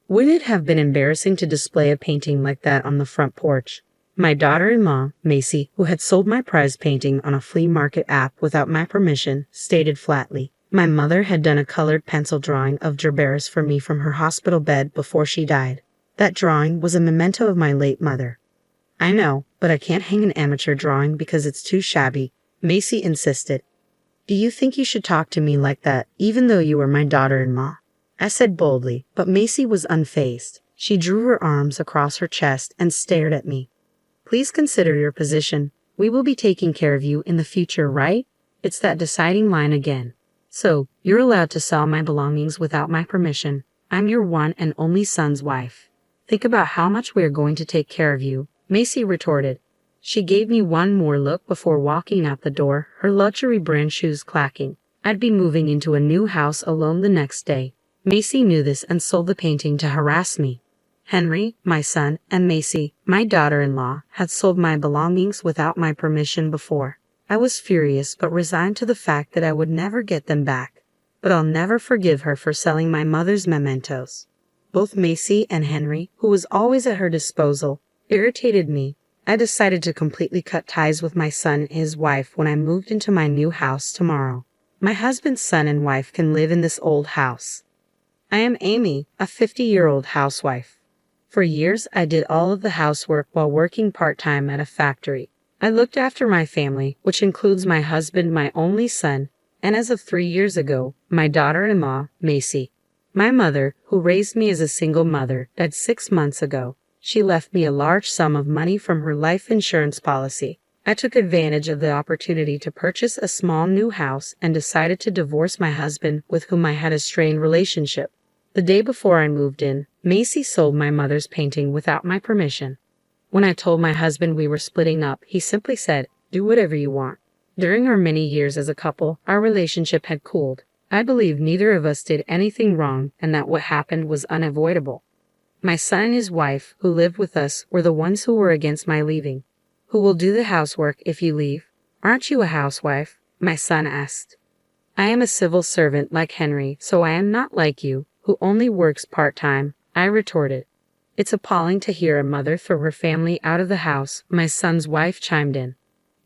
Wouldn't it have been embarrassing to display a painting like that on the front porch? My daughter-in-law, Macy, who had sold my prize painting on a flea market app without my permission, stated flatly. My mother had done a colored pencil drawing of Gerberas for me from her hospital bed before she died. That drawing was a memento of my late mother. I know, but I can't hang an amateur drawing because it's too shabby, Macy insisted. Do you think you should talk to me like that, even though you were my daughter-in-law? I said boldly, but Macy was unfazed. She drew her arms across her chest and stared at me. Please consider your position. We will be taking care of you in the future, right? It's that deciding line again. So, you're allowed to sell my belongings without my permission. I'm your one and only son's wife. Think about how much we are going to take care of you, Macy retorted. She gave me one more look before walking out the door, her luxury brand shoes clacking. I'd be moving into a new house alone the next day. Macy knew this and sold the painting to harass me. Henry, my son, and Macy, my daughter-in-law, had sold my belongings without my permission before. I was furious but resigned to the fact that I would never get them back. But I'll never forgive her for selling my mother's mementos. Both Macy and Henry, who was always at her disposal, irritated me. I decided to completely cut ties with my son and his wife when I moved into my new house tomorrow. My husband's son and wife can live in this old house. I am Amy, a 50-year-old housewife. For years, I did all of the housework while working part-time at a factory. I looked after my family, which includes my husband, my only son, and as of 3 years ago, my daughter-in-law, Macy. My mother, who raised me as a single mother, died 6 months ago. She left me a large sum of money from her life insurance policy. I took advantage of the opportunity to purchase a small new house and decided to divorce my husband, with whom I had a strained relationship. The day before I moved in, Macy sold my mother's painting without my permission. When I told my husband we were splitting up, he simply said, "Do whatever you want." During our many years as a couple, our relationship had cooled. I believe neither of us did anything wrong and that what happened was unavoidable. My son and his wife, who lived with us, were the ones who were against my leaving. "Who will do the housework if you leave? Aren't you a housewife?" my son asked. "I am a civil servant like Henry, so I am not like you, who only works part-time," I retorted. "It's appalling to hear a mother throw her family out of the house," my son's wife chimed in.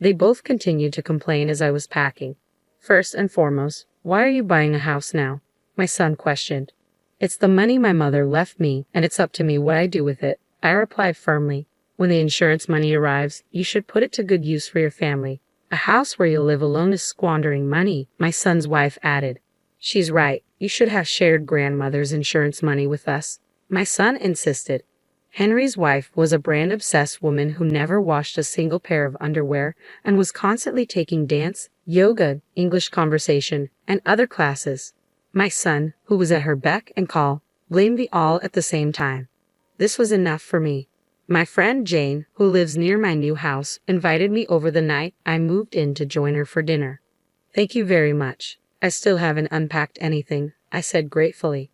They both continued to complain as I was packing. "First and foremost, why are you buying a house now?" my son questioned. "It's the money my mother left me, and it's up to me what I do with it," I replied firmly. "When the insurance money arrives, you should put it to good use for your family. A house where you'll live alone is squandering money," my son's wife added. "She's right. You should have shared grandmother's insurance money with us," my son insisted. Henry's wife was a brand-obsessed woman who never washed a single pair of underwear and was constantly taking dance, yoga, English conversation, and other classes. My son, who was at her beck and call, blamed me all at the same time. This was enough for me. My friend Jane, who lives near my new house, invited me over the night I moved in to join her for dinner. "Thank you very much. I still haven't unpacked anything," I said gratefully.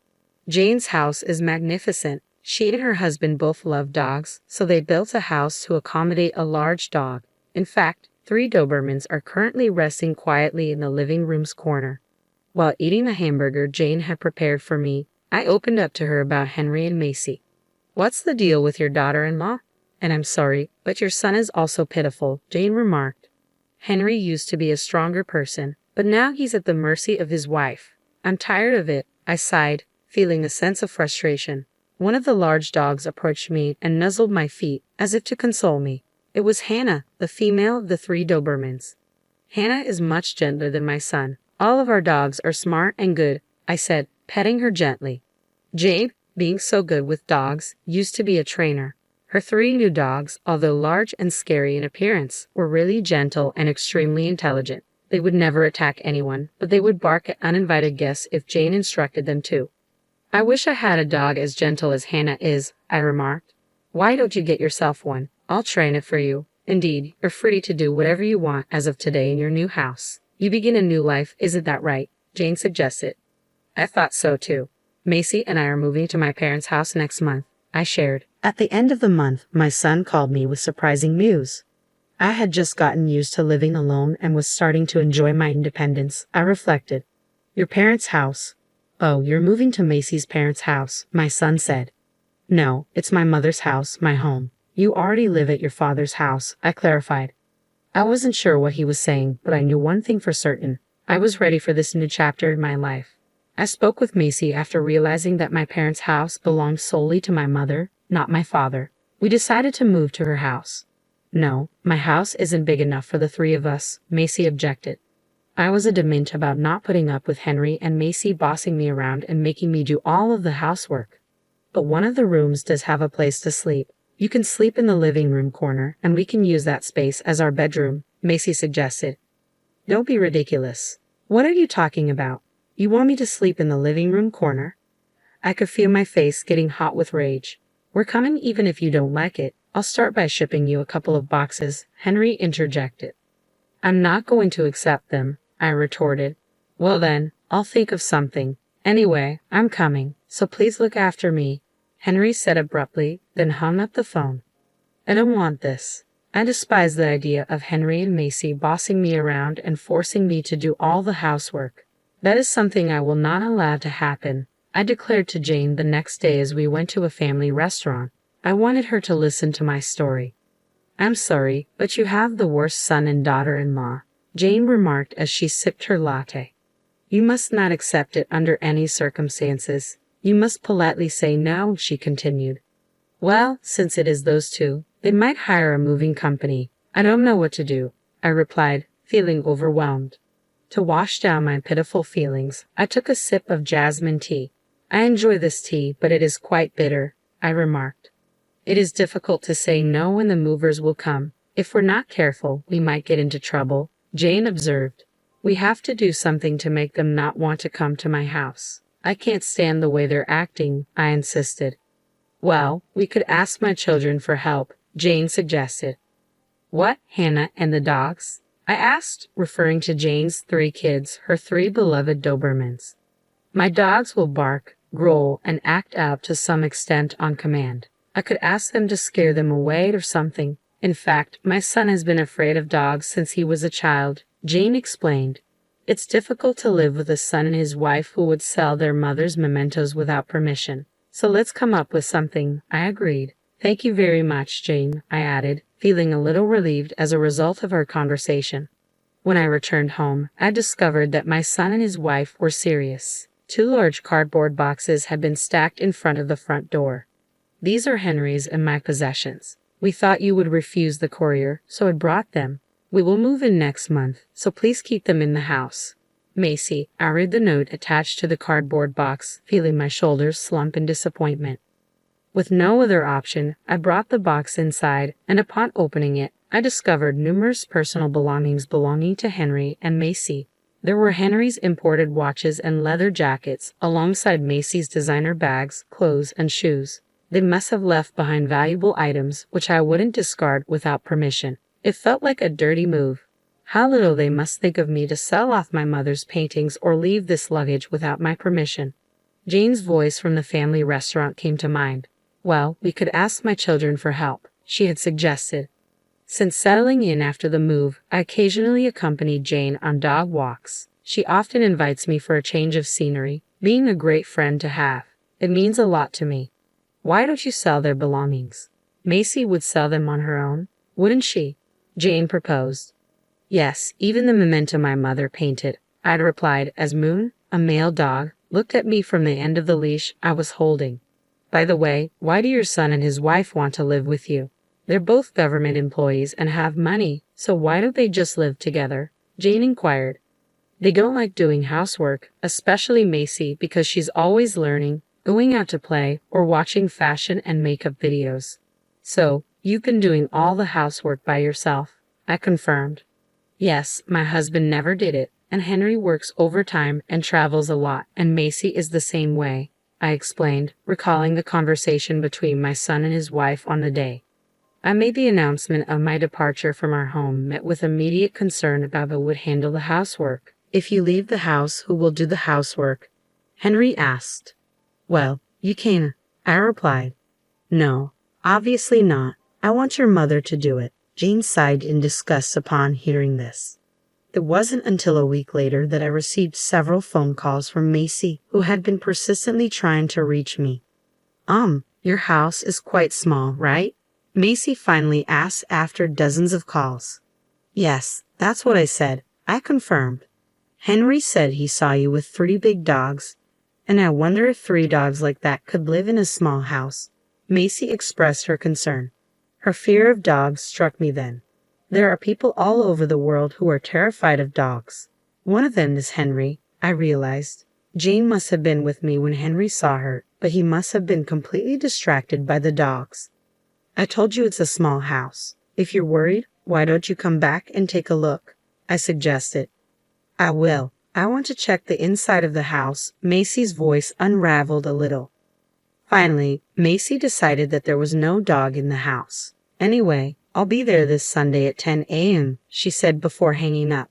Jane's house is magnificent. She and her husband both love dogs, so they built a house to accommodate a large dog. In fact, 3 Dobermans are currently resting quietly in the living room's corner. While eating the hamburger Jane had prepared for me, I opened up to her about Henry and Macy. "What's the deal with your daughter-in-law?" "And I'm sorry, but your son is also pitiful," Jane remarked. "Henry used to be a stronger person, but now he's at the mercy of his wife. I'm tired of it," I sighed, feeling a sense of frustration. One of the large dogs approached me and nuzzled my feet, as if to console me. It was Hannah, the female of the 3 Dobermans. "Hannah is much gentler than my son. All of our dogs are smart and good," I said, petting her gently. Jane, being so good with dogs, used to be a trainer. Her 3 new dogs, although large and scary in appearance, were really gentle and extremely intelligent. They would never attack anyone, but they would bark at uninvited guests if Jane instructed them to. "I wish I had a dog as gentle as Hannah is," I remarked. "Why don't you get yourself one? I'll train it for you. Indeed, you're free to do whatever you want as of today in your new house. You begin a new life, isn't that right?" Jane suggested. "I thought so too. Macy and I are moving to my parents' house next month," I shared. At the end of the month, my son called me with surprising news. I had just gotten used to living alone and was starting to enjoy my independence. I reflected. "Your parents' house? Oh, you're moving to Macy's parents' house," my son said. No, it's my mother's house, my home. You already live at your father's house, I clarified. I wasn't sure what he was saying, but I knew one thing for certain. I was ready for this new chapter in my life. I spoke with Macy after realizing that my parents' house belonged solely to my mother, not my father. We decided to move to her house. No, my house isn't big enough for the three of us, Macy objected. I was adamant about not putting up with Henry and Macy bossing me around and making me do all of the housework. But one of the rooms does have a place to sleep. You can sleep in the living room corner, and we can use that space as our bedroom, Macy suggested. Don't be ridiculous. What are you talking about? You want me to sleep in the living room corner? I could feel my face getting hot with rage. We're coming even if you don't like it. I'll start by shipping you a couple of boxes, Henry interjected. I'm not going to accept them, I retorted. Well then, I'll think of something. Anyway, I'm coming, so please look after me, Henry said abruptly, then hung up the phone. I don't want this. I despise the idea of Henry and Macy bossing me around and forcing me to do all the housework. That is something I will not allow to happen, I declared to Jane the next day as we went to a family restaurant. I wanted her to listen to my story. I'm sorry, but you have the worst son and daughter-in-law, Jane remarked as she sipped her latte. You must not accept it under any circumstances. You must politely say no, she continued. Well, since it is those two, they might hire a moving company. I don't know what to do, I replied, feeling overwhelmed. To wash down my pitiful feelings, I took a sip of jasmine tea. I enjoy this tea, but it is quite bitter, I remarked. It is difficult to say no when the movers will come. If we're not careful, we might get into trouble, Jane observed. We have to do something to make them not want to come to my house. I can't stand the way they're acting, I insisted. Well, we could ask my children for help, Jane suggested. What, Hannah and the dogs? I asked, referring to Jane's 3 kids, her 3 beloved Dobermans. My dogs will bark, growl, and act out to some extent on command. I could ask them to scare them away or something. In fact, my son has been afraid of dogs since he was a child, Jane explained. It's difficult to live with a son and his wife who would sell their mother's mementos without permission. So let's come up with something, I agreed. Thank you very much, Jane, I added, feeling a little relieved as a result of our conversation. When I returned home, I discovered that my son and his wife were serious. 2 large cardboard boxes had been stacked in front of the front door. These are Henry's and my possessions. We thought you would refuse the courier, so I brought them. We will move in next month, so please keep them in the house. Macy, I read the note attached to the cardboard box, feeling my shoulders slump in disappointment. With no other option, I brought the box inside, and upon opening it, I discovered numerous personal belongings belonging to Henry and Macy. There were Henry's imported watches and leather jackets, alongside Macy's designer bags, clothes, and shoes. They must have left behind valuable items, which I wouldn't discard without permission. It felt like a dirty move. How little they must think of me to sell off my mother's paintings or leave this luggage without my permission. Jane's voice from the family restaurant came to mind. Well, we could ask my children for help, she had suggested. Since settling in after the move, I occasionally accompanied Jane on dog walks. She often invites me for a change of scenery, being a great friend to have. It means a lot to me. Why don't you sell their belongings? Macy would sell them on her own, wouldn't she? Jane proposed. Yes, even the memento my mother painted, I'd replied as Moon, a male dog, looked at me from the end of the leash I was holding. By the way, why do your son and his wife want to live with you? They're both government employees and have money, so why don't they just live together? Jane inquired. They don't like doing housework, especially Macy because she's always learning, going out to play, or watching fashion and makeup videos. So, you've been doing all the housework by yourself, I confirmed. Yes, my husband never did it, and Henry works overtime and travels a lot, and Macy is the same way, I explained, recalling the conversation between my son and his wife on the day. I made the announcement of my departure from our home met with immediate concern about who would handle the housework. If you leave the house, who will do the housework? Henry asked. Well, you can, I replied. No, obviously not. I want your mother to do it. Jane sighed in disgust upon hearing this. It wasn't until a week later that I received several phone calls from Macy, who had been persistently trying to reach me. Your house is quite small, right? Macy finally asked after dozens of calls. Yes, that's what I said. I confirmed. Henry said he saw you with 3 big dogs, and I wonder if 3 dogs like that could live in a small house. Macy expressed her concern. Her fear of dogs struck me then. There are people all over the world who are terrified of dogs. One of them is Henry, I realized. Jane must have been with me when Henry saw her, but he must have been completely distracted by the dogs. I told you it's a small house. If you're worried, why don't you come back and take a look? I suggested. I will. I want to check the inside of the house. Macy's voice unraveled a little. Finally, Macy decided that there was no dog in the house. Anyway, I'll be there this Sunday at 10 a.m., she said before hanging up.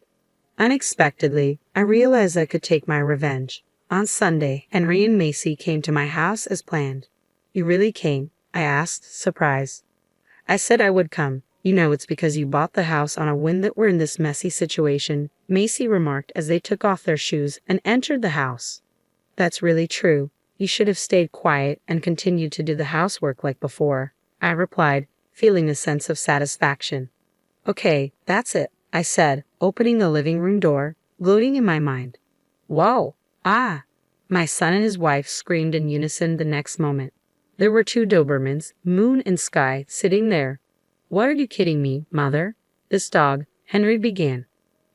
Unexpectedly, I realized I could take my revenge. On Sunday, Henry and Macy came to my house as planned. You really came? I asked, surprised. I said I would come. You know it's because you bought the house on a whim that we're in this messy situation, Macy remarked as they took off their shoes and entered the house. That's really true. You should have stayed quiet and continued to do the housework like before, I replied, feeling a sense of satisfaction. Okay, that's it, I said, opening the living room door, gloating in my mind. Whoa! Ah! My son and his wife screamed in unison the next moment. There were 2 Dobermans, Moon and Sky, sitting there. What are you kidding me, Mother? This dog, Henry began.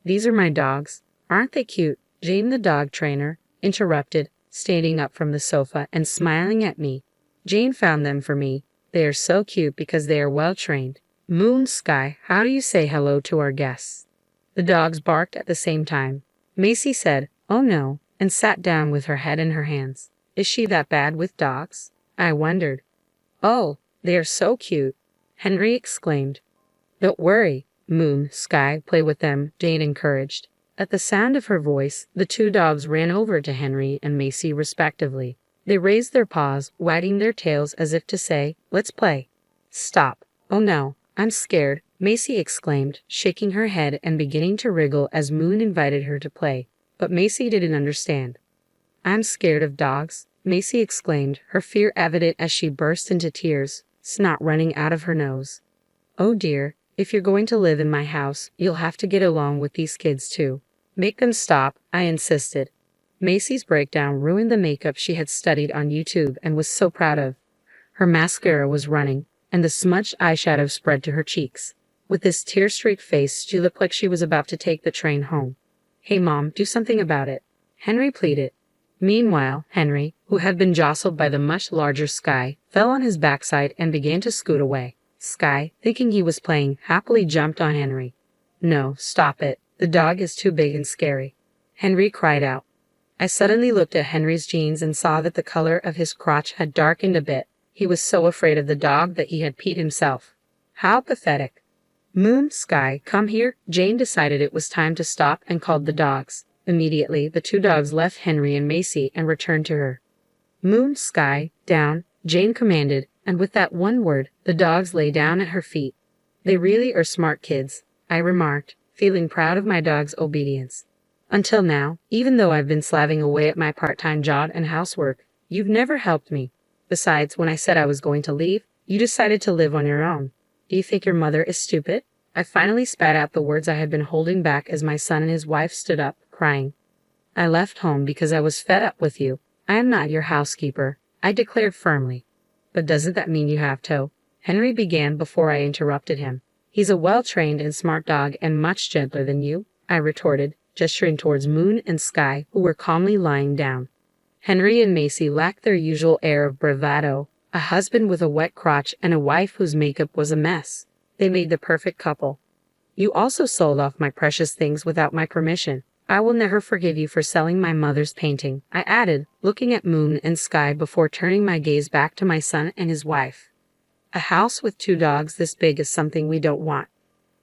These are my dogs. Aren't they cute? Jane, the dog trainer, interrupted, standing up from the sofa and smiling at me. Jane found them for me. They are so cute because they are well trained. Moon, Sky, how do you say hello to our guests? The dogs barked at the same time. Macy said, oh no, and sat down with her head in her hands. Is she that bad with dogs? I wondered. Oh, they are so cute, Henry exclaimed. Don't worry, Moon, Sky, play with them, Jane encouraged. At the sound of her voice, the 2 dogs ran over to Henry and Macy respectively. They raised their paws, wagging their tails as if to say, let's play. Stop. Oh no, I'm scared, Macy exclaimed, shaking her head and beginning to wriggle as Moon invited her to play. But Macy didn't understand. I'm scared of dogs, Macy exclaimed, her fear evident as she burst into tears, snot running out of her nose. Oh dear, if you're going to live in my house, you'll have to get along with these kids too. Make them stop, I insisted. Macy's breakdown ruined the makeup she had studied on YouTube and was so proud of. Her mascara was running, and the smudged eyeshadow spread to her cheeks. With this tear-streaked face, she looked like she was about to take the train home. Hey Mom, do something about it, Henry pleaded. Meanwhile, Henry, who had been jostled by the much larger Sky, fell on his backside and began to scoot away. Sky, thinking he was playing, happily jumped on Henry. No, stop it. The dog is too big and scary, Henry cried out. I suddenly looked at Henry's jeans and saw that the color of his crotch had darkened a bit. He was so afraid of the dog that he had peed himself. How pathetic. Moon, Sky, come here. Jane decided it was time to stop and called the dogs. Immediately, the 2 dogs left Henry and Macy and returned to her. Moon, Sky, down, Jane commanded, and with that one word, the dogs lay down at her feet. They really are smart kids, I remarked, feeling proud of my dog's obedience. Until now, even though I've been slaving away at my part-time job and housework, you've never helped me. Besides, when I said I was going to leave, you decided to live on your own. Do you think your mother is stupid? I finally spat out the words I had been holding back as my son and his wife stood up, crying. I left home because I was fed up with you. I am not your housekeeper, I declared firmly. But doesn't that mean you have to? Henry began before I interrupted him. He's a well-trained and smart dog and much gentler than you, I retorted, gesturing towards Moon and Sky, who were calmly lying down. Henry and Macy lacked their usual air of bravado, a husband with a wet crotch and a wife whose makeup was a mess. They made the perfect couple. You also sold off my precious things without my permission. I will never forgive you for selling my mother's painting, I added, looking at Moon and Sky before turning my gaze back to my son and his wife. A house with 2 dogs this big is something we don't want.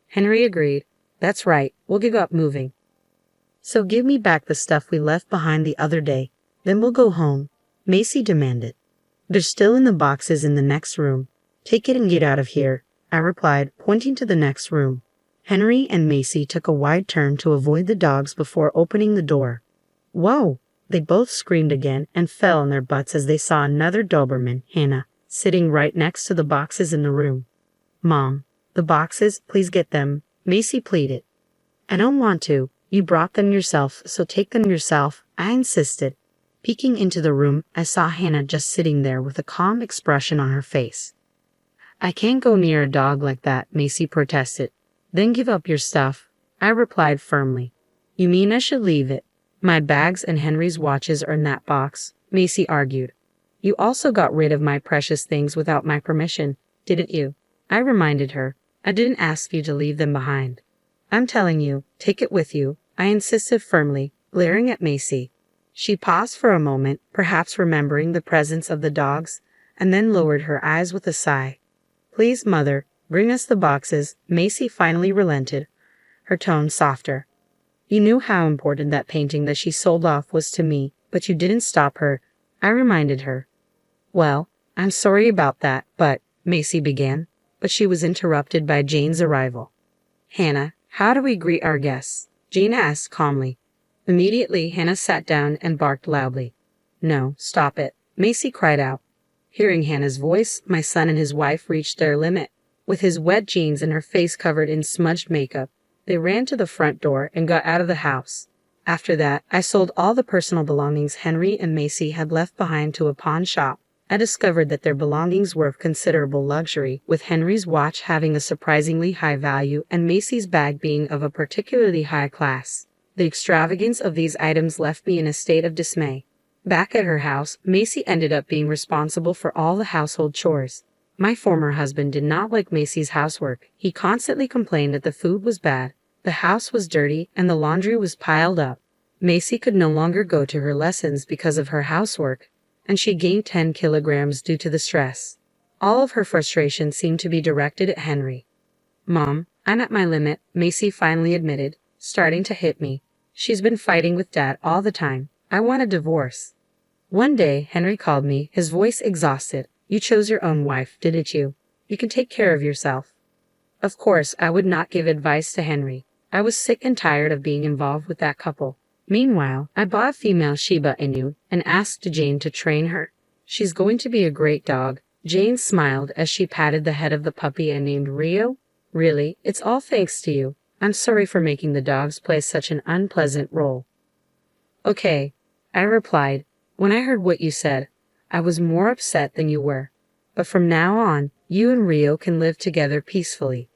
Henry agreed. That's right, we'll give up moving. So give me back the stuff we left behind the other day, then we'll go home, Macy demanded. They're still in the boxes in the next room. Take it and get out of here, I replied, pointing to the next room. Henry and Macy took a wide turn to avoid the dogs before opening the door. Whoa! They both screamed again and fell on their butts as they saw another Doberman, Hannah, sitting right next to the boxes in the room. Mom, the boxes, please get them, Macy pleaded. I don't want to. You brought them yourself, so take them yourself, I insisted. Peeking into the room, I saw Hannah just sitting there with a calm expression on her face. I can't go near a dog like that, Macy protested. Then give up your stuff, I replied firmly. You mean I should leave it? My bags and Henry's watches are in that box, Macy argued. You also got rid of my precious things without my permission, didn't you? I reminded her. I didn't ask you to leave them behind. I'm telling you, take it with you, I insisted firmly, glaring at Macy. She paused for a moment, perhaps remembering the presence of the dogs, and then lowered her eyes with a sigh. Please, Mother, bring us the boxes, Macy finally relented, her tone softer. You knew how important that painting that she sold off was to me, but you didn't stop her, I reminded her. Well, I'm sorry about that, but, Macy began, but she was interrupted by Jane's arrival. Hannah, how do we greet our guests? Jane asked calmly. Immediately, Hannah sat down and barked loudly. No, stop it, Macy cried out. Hearing Hannah's voice, my son and his wife reached their limit. With his wet jeans and her face covered in smudged makeup, they ran to the front door and got out of the house. After that, I sold all the personal belongings Henry and Macy had left behind to a pawn shop. I discovered that their belongings were of considerable luxury, with Henry's watch having a surprisingly high value and Macy's bag being of a particularly high class. The extravagance of these items left me in a state of dismay. Back at her house, Macy ended up being responsible for all the household chores. My former husband did not like Macy's housework. He constantly complained that the food was bad, the house was dirty, and the laundry was piled up. Macy could no longer go to her lessons because of her housework, and she gained 10 kilograms due to the stress. All of her frustration seemed to be directed at Henry. Mom, I'm at my limit, Macy finally admitted, starting to hit me. She's been fighting with Dad all the time. I want a divorce. One day, Henry called me, his voice exhausted. You chose your own wife, didn't you? You can take care of yourself. Of course, I would not give advice to Henry. I was sick and tired of being involved with that couple. Meanwhile, I bought a female Shiba Inu and asked Jane to train her. She's going to be a great dog. Jane smiled as she patted the head of the puppy and named Rio. Really, it's all thanks to you. I'm sorry for making the dogs play such an unpleasant role. Okay, I replied. When I heard what you said, I was more upset than you were. But from now on, you and Rio can live together peacefully.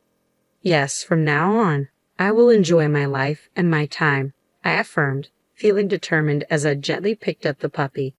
Yes, from now on, I will enjoy my life and my time, I affirmed, feeling determined as I gently picked up the puppy.